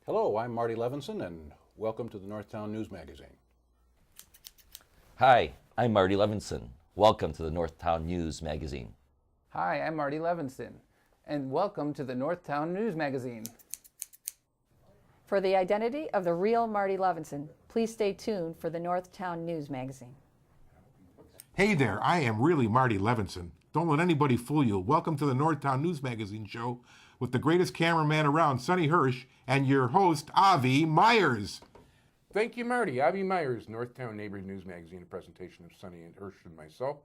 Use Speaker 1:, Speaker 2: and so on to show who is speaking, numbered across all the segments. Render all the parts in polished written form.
Speaker 1: Hello, I'm Marty Levinson, and welcome to the Northtown News Magazine.
Speaker 2: Hi, I'm Marty Levinson. Welcome to the Northtown News Magazine.
Speaker 3: Hi, I'm Marty Levinson, and welcome to the Northtown News Magazine.
Speaker 4: For the identity of the real Marty Levinson, please stay tuned for the Northtown News Magazine.
Speaker 5: Hey there, I am really Marty Levinson. Don't let anybody fool you. Welcome to the Northtown News Magazine show with the greatest cameraman around, Sonny Hirsch, and your host, Avi Myers.
Speaker 6: Thank you, Marty. Avi Myers, Northtown Neighborhood News Magazine, a presentation of Sonny and Hirsch and myself.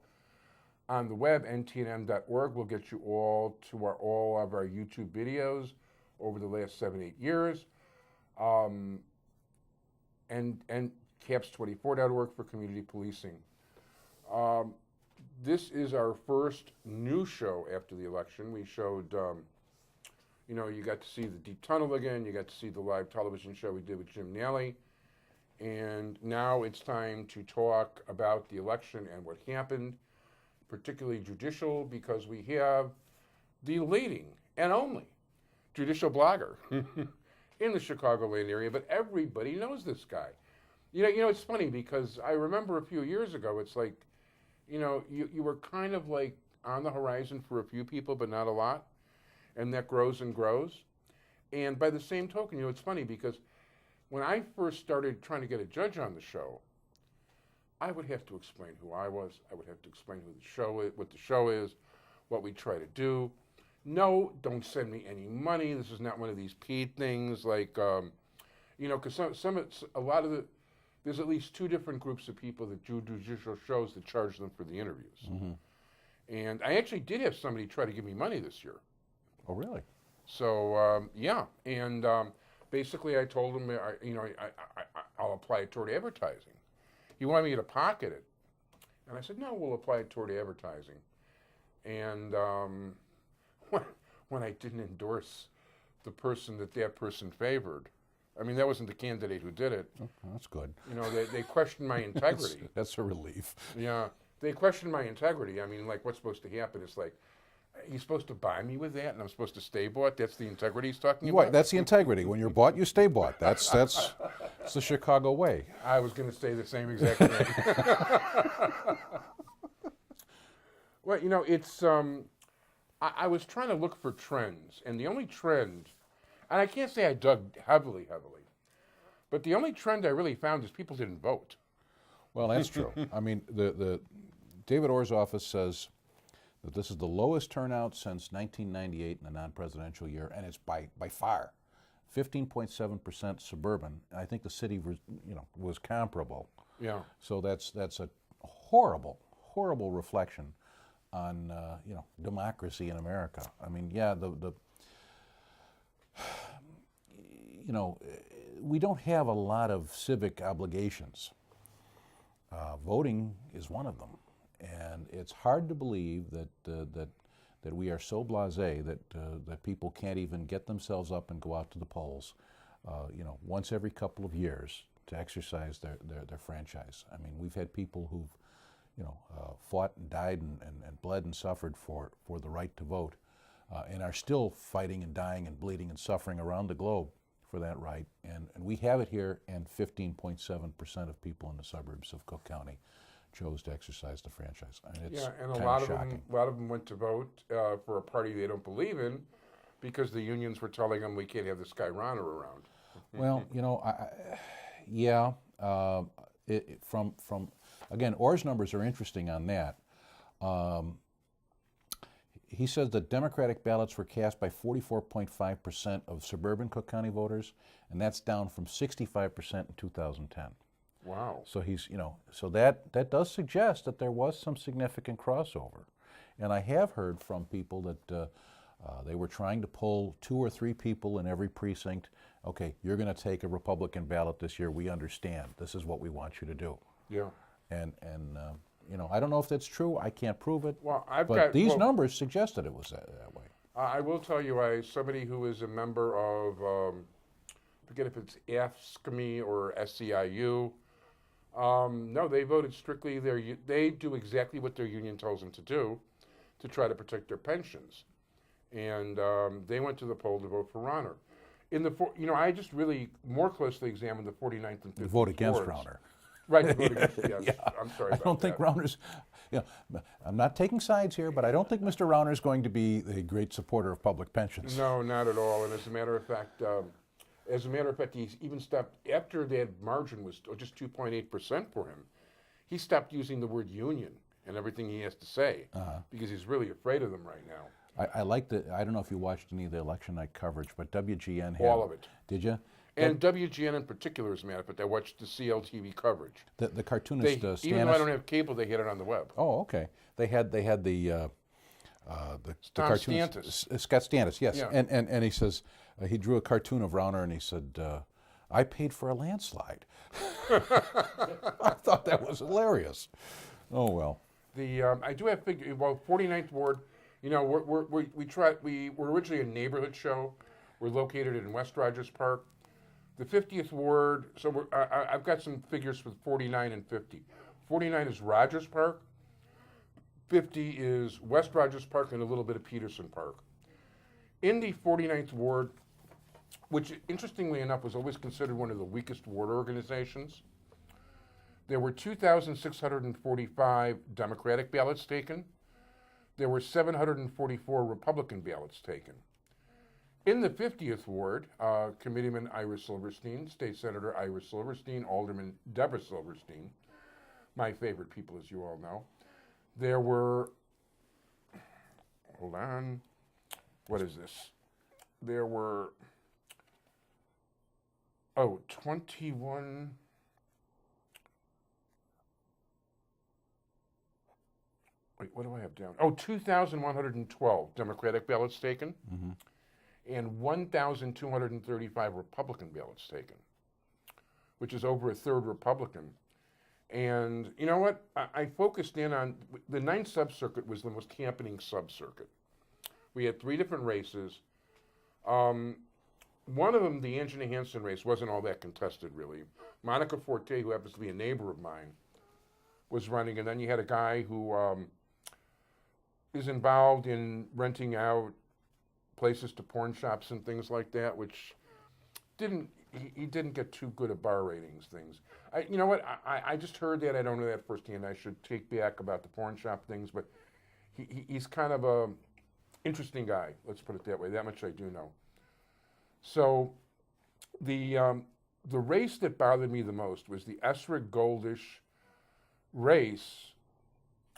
Speaker 6: On the web, ntnm.org, we'll get you all to all of our YouTube videos over the last 7-8 years. And caps24.org for community policing. This is our first new show after the election. We showed, you got to see the Deep Tunnel again. You got to see the live television show we did with Jim Nally. And now it's time to talk about the election and what happened, particularly judicial, because we have the leading and only judicial blogger in the Chicagoland area, but everybody knows this guy. It's funny because I remember a few years ago, it's like, you were kind of like on the horizon for a few people, but not a lot. And that grows and grows. And by the same token, it's funny because when I first started trying to get a judge on the show, I would have to explain who I was. I would have to explain who the show is, what the show is, what we try to do. No, don't send me any money. This is not one of these paid things like, because there's at least two different groups of people that do judicial shows that charge them for the interviews. Mm-hmm. And I actually did have somebody try to give me money this year.
Speaker 1: Oh, really?
Speaker 6: So, yeah. And basically I told him, I'll apply it toward advertising. He wanted me to pocket it. And I said, no, we'll apply it toward advertising. And when I didn't endorse the person that person favored, I mean, that wasn't the candidate who did it.
Speaker 1: Oh, that's good.
Speaker 6: They questioned my integrity.
Speaker 1: That's a relief.
Speaker 6: Yeah, they questioned my integrity. I mean, like, what's supposed to happen? It's like, you're supposed to buy me with that, and I'm supposed to stay bought? That's the integrity he's talking about?
Speaker 1: Right, that's the integrity. When you're bought, you stay bought. That's the Chicago way.
Speaker 6: I was going to say the same exact thing. Well, it's, I was trying to look for trends, and the only trend, and I can't say I dug heavily, but the only trend I really found is people didn't vote.
Speaker 1: Well, that's true. I mean, the David Orr's office says that this is the lowest turnout since 1998 in a non-presidential year, and it's by far 15.7% suburban. I think the city was comparable.
Speaker 6: Yeah.
Speaker 1: So that's a horrible reflection on democracy in America. I mean, yeah, we don't have a lot of civic obligations. Voting is one of them, and it's hard to believe that we are so blasé that people can't even get themselves up and go out to the polls, once every couple of years to exercise their franchise. I mean, we've had people who've fought and died and bled and suffered for the right to vote, and are still fighting and dying and bleeding and suffering around the globe for that right, and we have it here, and 15.7% of people in the suburbs of Cook County chose to exercise the franchise. I mean, it's
Speaker 6: and a
Speaker 1: kind
Speaker 6: lot
Speaker 1: of
Speaker 6: of
Speaker 1: shocking.
Speaker 6: them went to vote for a party they don't believe in because the unions were telling them we can't have this guy Ronner around.
Speaker 1: Well, from again, Orr's numbers are interesting on that. He says that Democratic ballots were cast by 44.5% of suburban Cook County voters, and that's down from 65% in 2010.
Speaker 6: Wow.
Speaker 1: So so that does suggest that there was some significant crossover. And I have heard from people that they were trying to pull 2 or 3 people in every precinct. Okay, you're going to take a Republican ballot this year. We understand. This is what we want you to do.
Speaker 6: Yeah.
Speaker 1: And I don't know if that's true. I can't prove it.
Speaker 6: Well,
Speaker 1: these numbers suggested it was that way.
Speaker 6: I will tell you, somebody who is a member of, forget if it's AFSCME or SEIU, no, they voted strictly they do exactly what their union tells them to do to try to protect their pensions. And they went to the poll to vote for Ronner. I just really more closely examined the 49th and 50th
Speaker 1: The vote against
Speaker 6: wards.
Speaker 1: Rauner.
Speaker 6: Right, the vote against it, yes. I'm sorry
Speaker 1: I
Speaker 6: about
Speaker 1: don't think
Speaker 6: that.
Speaker 1: Rauner's, I'm not taking sides here, but I don't think Mr. Rauner's going to be a great supporter of public pensions.
Speaker 6: No, not at all. And as a matter of fact, he even stopped after that margin was just 2.8% for him. He stopped using the word union and everything he has to say because he's really afraid of them right now.
Speaker 1: I like I don't know if you watched any of the election night coverage, but WGN had...
Speaker 6: All of it.
Speaker 1: Did you?
Speaker 6: And WGN in particular, as a matter of fact, I watched the CLTV coverage.
Speaker 1: The cartoonist
Speaker 6: Even
Speaker 1: Stannis...
Speaker 6: though I don't have cable, they had it on the web.
Speaker 1: Oh, okay. They had the
Speaker 6: Tom
Speaker 1: cartoonist,
Speaker 6: Stantis.
Speaker 1: Scott Stantis, yes.
Speaker 6: Yeah.
Speaker 1: And he says, he drew a cartoon of Rauner and he said, I paid for a landslide. I thought that was hilarious. Oh, well.
Speaker 6: I do have 49th Ward, we were originally a neighborhood show. We're located in West Rogers Park. The 50th Ward, so I've got some figures with 49 and 50. 49 is Rogers Park. 50 is West Rogers Park and a little bit of Peterson Park. In the 49th Ward, which interestingly enough was always considered one of the weakest ward organizations, there were 2,645 Democratic ballots taken. There were 744 Republican ballots taken. In the 50th Ward, Committeeman Ira Silverstein, State Senator Ira Silverstein, Alderman Deborah Silverstein, my favorite people, as you all know. There were, hold on, what is this? There were, 21, wait, what do I have down? 2,112 Democratic ballots taken.
Speaker 1: Mm-hmm.
Speaker 6: And 1,235 Republican ballots taken, which is over a third Republican. And you know what? I focused in on the 9th sub-circuit was the most happening sub-circuit. We had 3 different races. One of them, the Angela Hansen race, wasn't all that contested, really. Monica Forte, who happens to be a neighbor of mine, was running. And then you had a guy who is involved in renting out places to porn shops and things like that, which he didn't get too good at bar ratings things. You know what? I just heard that. I don't know that firsthand. I should take back about the porn shop things, but he's kind of a interesting guy. Let's put it that way. That much I do know. So the race that bothered me the most was the Esrig Goldish race.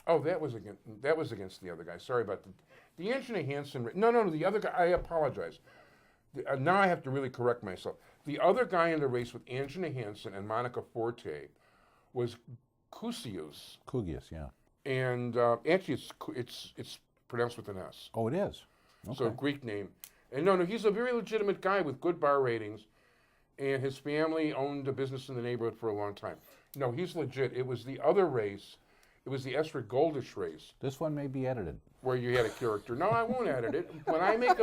Speaker 6: Oh, that was against the other guy. Sorry about the Angela Hansen. No, the other guy. I apologize. Now I have to really correct myself. The other guy in the race with Angela Hansen and Monica Forte was Kusius.
Speaker 1: Kugius, yeah.
Speaker 6: And actually, it's pronounced with an S.
Speaker 1: Oh, it is? Okay.
Speaker 6: So Greek name. And no, he's a very legitimate guy with good bar ratings, and his family owned a business in the neighborhood for a long time. No, he's legit. It was the other race. It was the Esrig Goldish race.
Speaker 1: This one may be edited.
Speaker 6: Where you had a character. No, I won't edit it. When I make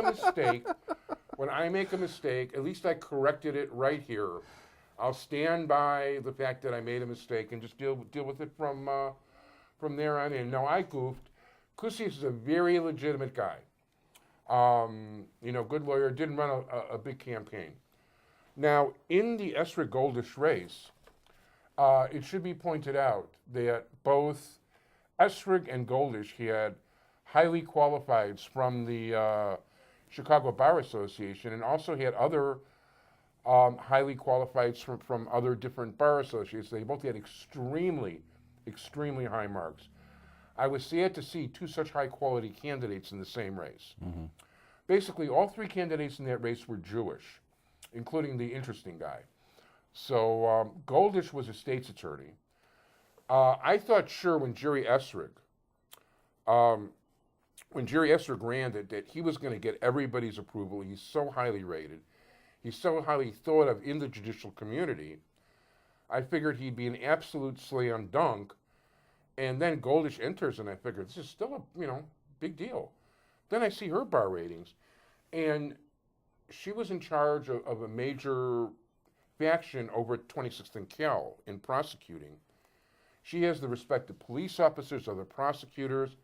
Speaker 6: a mistake, at least I corrected it right here. I'll stand by the fact that I made a mistake and just deal with it from there on in. No, I goofed. Kusius is a very legitimate guy. Good lawyer, didn't run a big campaign. Now, in the Esrig Goldish race, it should be pointed out that both Esrig and Goldish had highly qualifieds from the Chicago Bar Association, and also had other highly qualifieds from other different bar associations. They both had extremely, extremely high marks. I was sad to see 2 such high-quality candidates in the same race. Mm-hmm. Basically, all 3 candidates in that race were Jewish, including the interesting guy. So Goldish was a state's attorney. I thought sure when Jerry Esrig ran that he was going to get everybody's approval. He's so highly rated. He's so highly thought of in the judicial community. I figured he'd be an absolute slam dunk. And then Goldish enters, and I figured this is still a big deal. Then I see her bar ratings, and she was in charge of a major faction over at 26th and Cal in prosecuting. She has the respect of police officers, other prosecutors.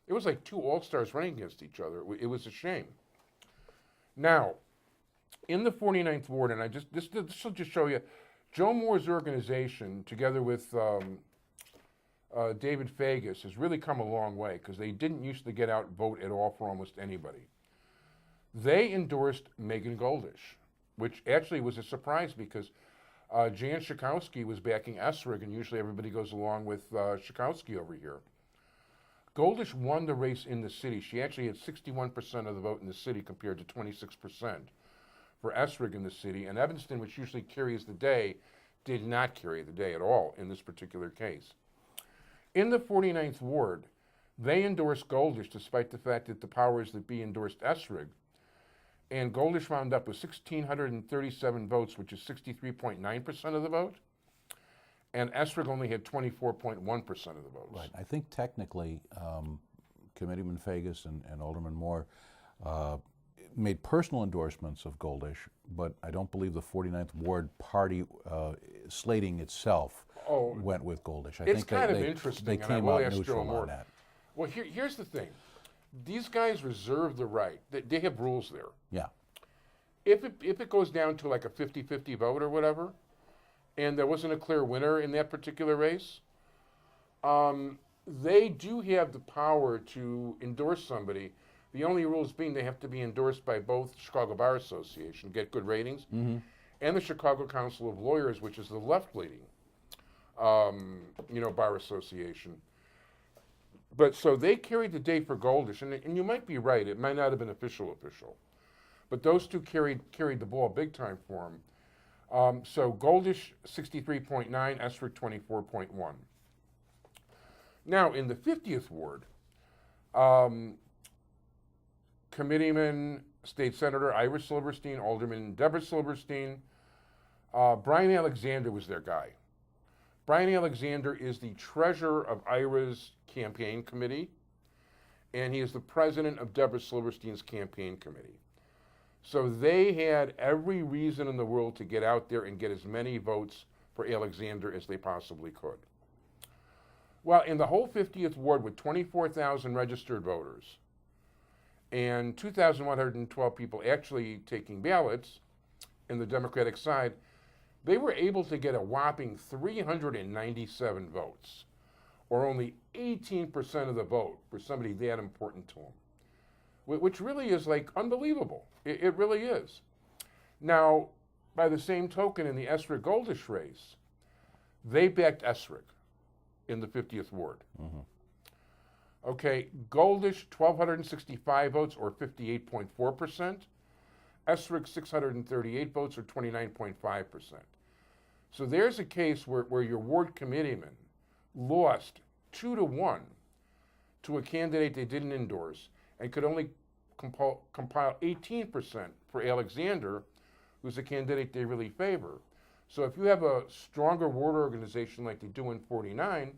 Speaker 6: It was like 2 all-stars running against each other. It was a shame. Now, in the 49th Ward, and this will just show you, Joe Moore's organization, together with David Fagus, has really come a long way because they didn't used to get out and vote at all for almost anybody. They endorsed Megan Goldish, which actually was a surprise because Jan Schakowsky was backing Essrig, and usually everybody goes along with Schakowsky over here. Goldish won the race in the city. She actually had 61% of the vote in the city compared to 26% for Essrig in the city. And Evanston, which usually carries the day, did not carry the day at all in this particular case. In the 49th Ward, they endorsed Goldish despite the fact that the powers that be endorsed Essrig. And Goldish wound up with 1,637 votes, which is 63.9% of the vote. And Essrig only had 24.1% of the votes.
Speaker 1: Right. I think technically, Committeeman Fagus and Alderman Moore made personal endorsements of Goldish, but I don't believe the 49th Ward party slating itself went with Goldish. I
Speaker 6: It's
Speaker 1: think
Speaker 6: kind of
Speaker 1: they
Speaker 6: interesting, and I
Speaker 1: came
Speaker 6: will
Speaker 1: out
Speaker 6: ask Joe
Speaker 1: neutral
Speaker 6: Moore.
Speaker 1: on that.
Speaker 6: Well, here's the thing. These guys reserve the right. They have rules there.
Speaker 1: Yeah.
Speaker 6: If it goes down to like a 50-50 vote or whatever, and there wasn't a clear winner in that particular race, they do have the power to endorse somebody. The only rules being they have to be endorsed by both Chicago Bar Association, get good ratings, and the Chicago Council of Lawyers, which is the left-leaning, bar association. But so they carried the day for Goldish, and you might be right. It might not have been official, but those two carried the ball big time for him. So Goldish 63.9, Essrig 24.1. Now in the 50th Ward, Committeeman, State Senator Ira Silverstein, Alderman Deborah Silverstein, Brian Alexander was their guy. Brian Alexander is the treasurer of Ira's campaign committee, and he is the president of Deborah Silverstein's campaign committee. So they had every reason in the world to get out there and get as many votes for Alexander as they possibly could. Well, in the whole 50th Ward with 24,000 registered voters and 2,112 people actually taking ballots in the Democratic side, they were able to get a whopping 397 votes, or only 18% of the vote for somebody that important to them, which really is like unbelievable. It really is. Now, by the same token, in the Essrig-Goldish race, they backed Essrig in the 50th Ward. Okay, Goldish, 1,265 votes, or 58.4%. Essrig, 638 votes, or 29.5%. So there's a case where your ward committeeman lost 2-1 to a candidate they didn't endorse and could only compile 18% for Alexander, who's a candidate they really favor. So if you have a stronger ward organization like they do in 49,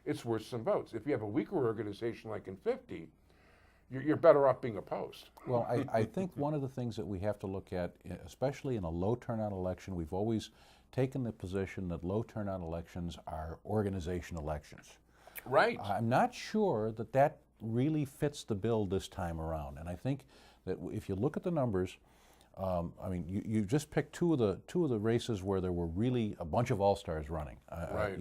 Speaker 6: it's worth some votes. If you have a weaker organization like in 50, you're better off being opposed.
Speaker 1: Well, I think one of the things that we have to look at, especially in a low turnout election, we've always taken the position that low turnout elections are organization elections.
Speaker 6: Right.
Speaker 1: I'm not sure that that really fits the bill this time around, and I think that if you look at the numbers, I mean, you just picked two of the races where there were really a bunch of all-stars running.
Speaker 6: Right.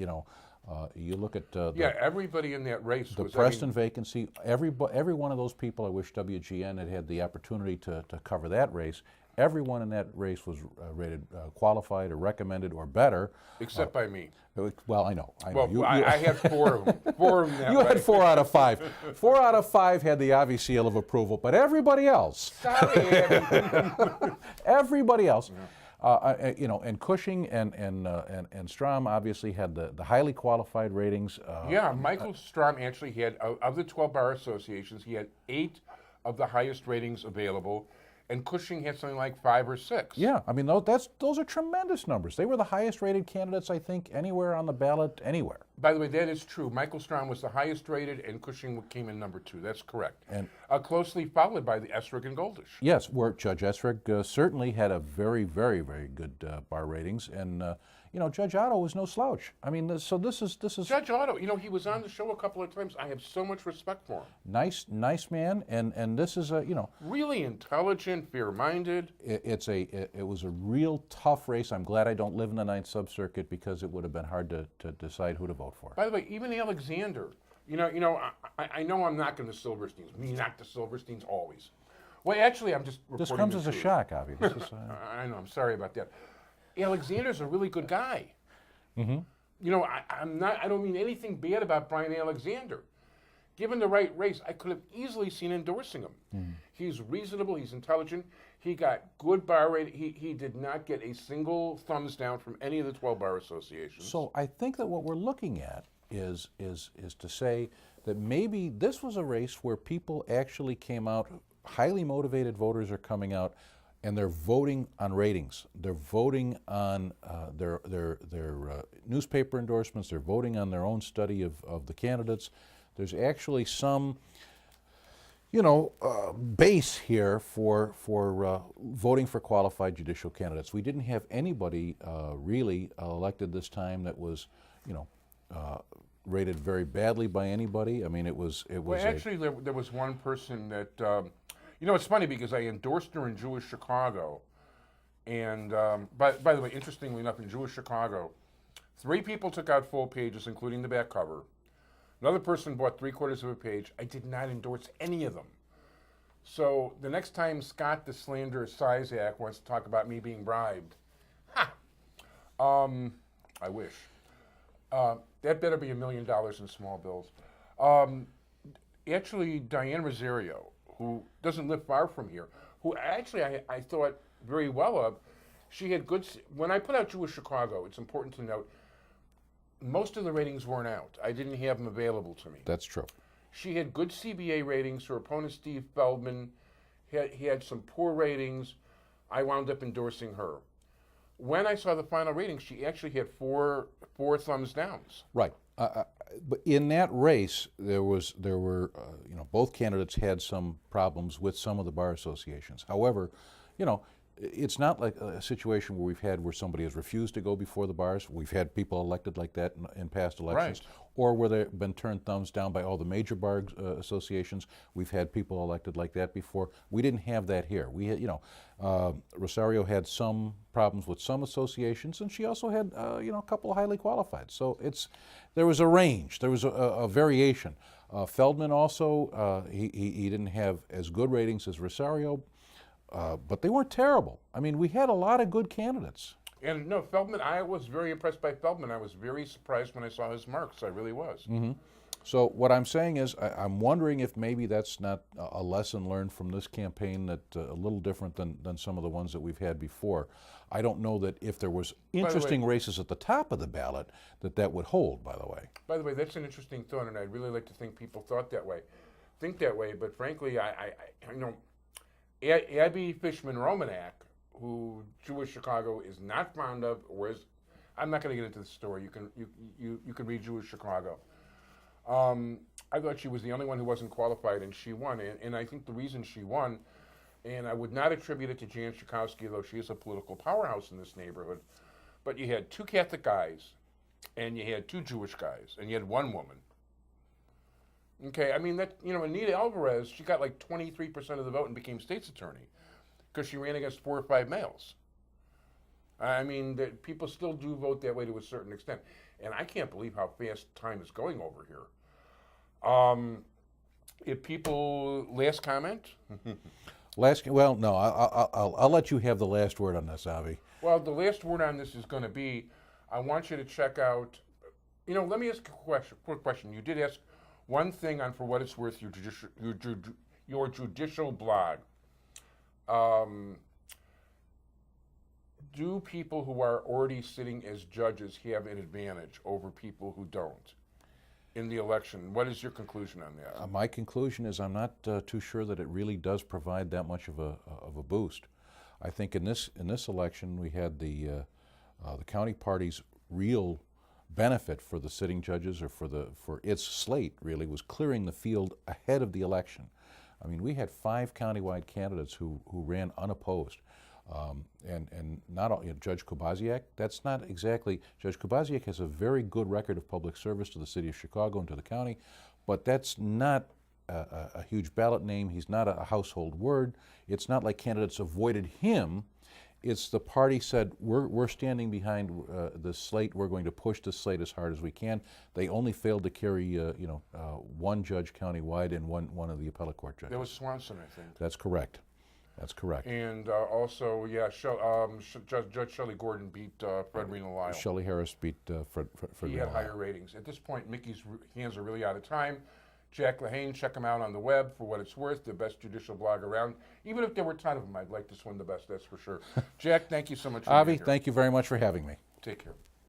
Speaker 1: You look at
Speaker 6: Everybody in that race
Speaker 1: the
Speaker 6: was
Speaker 1: Preston vacancy. Every one of those people, I wish WGN had the opportunity to cover that race. Everyone in that race was rated qualified or recommended or better.
Speaker 6: Except by me.
Speaker 1: Well, I know.
Speaker 6: Well, I had 4 of them. 4 of them that
Speaker 1: You
Speaker 6: way.
Speaker 1: had 4 out of 5. 4 out of 5 had the Avi seal of approval, but everybody else, everybody else, and Cushing and Strom obviously had the highly qualified ratings.
Speaker 6: Yeah, Michael Strom actually had, of the 12 bar associations, he had 8 of the highest ratings available, and Cushing had something like 5 or 6.
Speaker 1: Yeah, I mean those are tremendous numbers. They were the highest rated candidates, I think, anywhere on the ballot, anywhere.
Speaker 6: By the way, that is true. Michael Strawn was the highest rated, and Cushing came in number 2. That's correct.
Speaker 1: And
Speaker 6: closely followed by the Esrig and Goldish.
Speaker 1: yes, where Judge Esrig certainly had a very, very, very good bar ratings, and Judge Otto was no slouch. I mean, this is
Speaker 6: Judge Otto, he was on the show a couple of times. I have so much respect for him.
Speaker 1: nice man, and this is
Speaker 6: Really intelligent, fair-minded.
Speaker 1: it was a real tough race. I'm glad I don't live in the 9th Sub-Circuit because it would have been hard to decide who to vote for.
Speaker 6: By the way, even Alexander, I know I'm knocking the Silversteins. Me knock the Silversteins always. Well, actually, I'm just reporting
Speaker 1: This comes
Speaker 6: the
Speaker 1: as a
Speaker 6: truth.
Speaker 1: shock, Avi. This is,
Speaker 6: I know. I'm sorry about that. Alexander's a really good guy. Mm-hmm. I don't mean anything bad about Brian Alexander. Given the right race, I could have easily seen endorsing him. Mm-hmm. He's reasonable. He's intelligent. He got good bar rating. He did not get a single thumbs down from any of the 12 bar associations.
Speaker 1: So I think that what we're looking at is to say that maybe this was a race where people actually came out, highly motivated voters are coming out, and they're voting on ratings. They're voting on their newspaper endorsements. They're voting on their own study of the candidates. There's actually some, base here for voting for qualified judicial candidates. We didn't have anybody really elected this time that was, rated very badly by anybody. I mean, it was.
Speaker 6: Well, actually, there was one person that, it's funny because I endorsed her in Jewish Chicago, and by the way, interestingly enough, in Jewish Chicago, 3 people took out full pages, including the back cover. Another person bought 3/4 of a page. I did not endorse any of them. So the next time Scott the Slanderer Sizak wants to talk about me being bribed, I wish. That better be $1 million in small bills. Actually, Diane Rosario, who doesn't live far from here, who actually I thought very well of, she had good. When I put out Jewish Chicago, it's important to note, most of the ratings weren't out. I didn't have them available to me.
Speaker 1: That's true.
Speaker 6: She had good CBA ratings. Her opponent, Steve Feldman, he had some poor ratings. I wound up endorsing her. When I saw the final ratings, she actually had four thumbs downs.
Speaker 1: Right. But in that race, there were both candidates had some problems with some of the bar associations. However, it's not like a situation where somebody has refused to go before the bars. We've had people elected like that in past elections,
Speaker 6: Right.
Speaker 1: Or where they've been turned thumbs down by all the major bar associations. We've had people elected like that before. We didn't have that here. We had, Rosario had some problems with some associations, and she also had, a couple of highly qualified. So there was a range. There was a variation. Feldman also, he didn't have as good ratings as Rosario. But they weren't terrible. I mean, we had a lot of good candidates.
Speaker 6: And no, Feldman, I was very impressed by Feldman. I was very surprised when I saw his marks. I really was.
Speaker 1: Mm-hmm. So what I'm saying is, I'm wondering if maybe that's not a lesson learned from this campaign that a little different than some of the ones that we've had before. I don't know that if there was interesting races at the top of the ballot that would hold, by the way.
Speaker 6: By the way, that's an interesting thought, and I'd really like to think people think that way. But frankly, Abby Fishman-Romanek, who Jewish Chicago is not fond of, I'm not going to get into the story. You can read Jewish Chicago. I thought she was the only one who wasn't qualified, and she won. And I think the reason she won, and I would not attribute it to Jan Schakowsky, though she is a political powerhouse in this neighborhood, but you had 2 Catholic guys, and you had 2 Jewish guys, and you had 1 woman. Okay, I mean, Anita Alvarez, she got like 23% of the vote and became state's attorney because she ran against 4 or 5 males. I mean, people still do vote that way to a certain extent. And I can't believe how fast time is going over here. Last comment?
Speaker 1: No, I'll let you have the last word on this, Avi.
Speaker 6: Well, the last word on this is going to be, I want you to check out, let me ask a quick question. You did ask one thing on For What It's Worth, your judicial blog. Do people who are already sitting as judges have an advantage over people who don't in the election? What is your conclusion on that?
Speaker 1: My conclusion is I'm not too sure that it really does provide that much of a boost. I think in this election we had the county party's real benefit for the sitting judges or for its slate really was clearing the field ahead of the election. I mean, we had 5 countywide candidates who ran unopposed. And not all, Judge Kobaziak, that's not exactly, Judge Kobaziak has a very good record of public service to the city of Chicago and to the county, but that's not a huge ballot name. He's not a household word. It's not like candidates avoided him. It's the party said, we're standing behind the slate. We're going to push the slate as hard as we can. They only failed to carry, one judge countywide and one of the appellate court judges.
Speaker 6: That was Swanson, I think.
Speaker 1: That's correct. That's correct.
Speaker 6: And also, yeah, Judge Shelley Gordon beat Fred Reno-Lyle.
Speaker 1: Shelley Harris beat Fred
Speaker 6: He had higher ratings. At this point, Mickey's hands are really out of time. Jack Leyhane, check him out on the web for what it's worth, the best judicial blog around. Even if there were a ton of them, I'd like this one the best, that's for sure. Jack, thank you so much for being
Speaker 1: Avi,
Speaker 6: here.
Speaker 1: thank you very much for having me.
Speaker 6: Take care.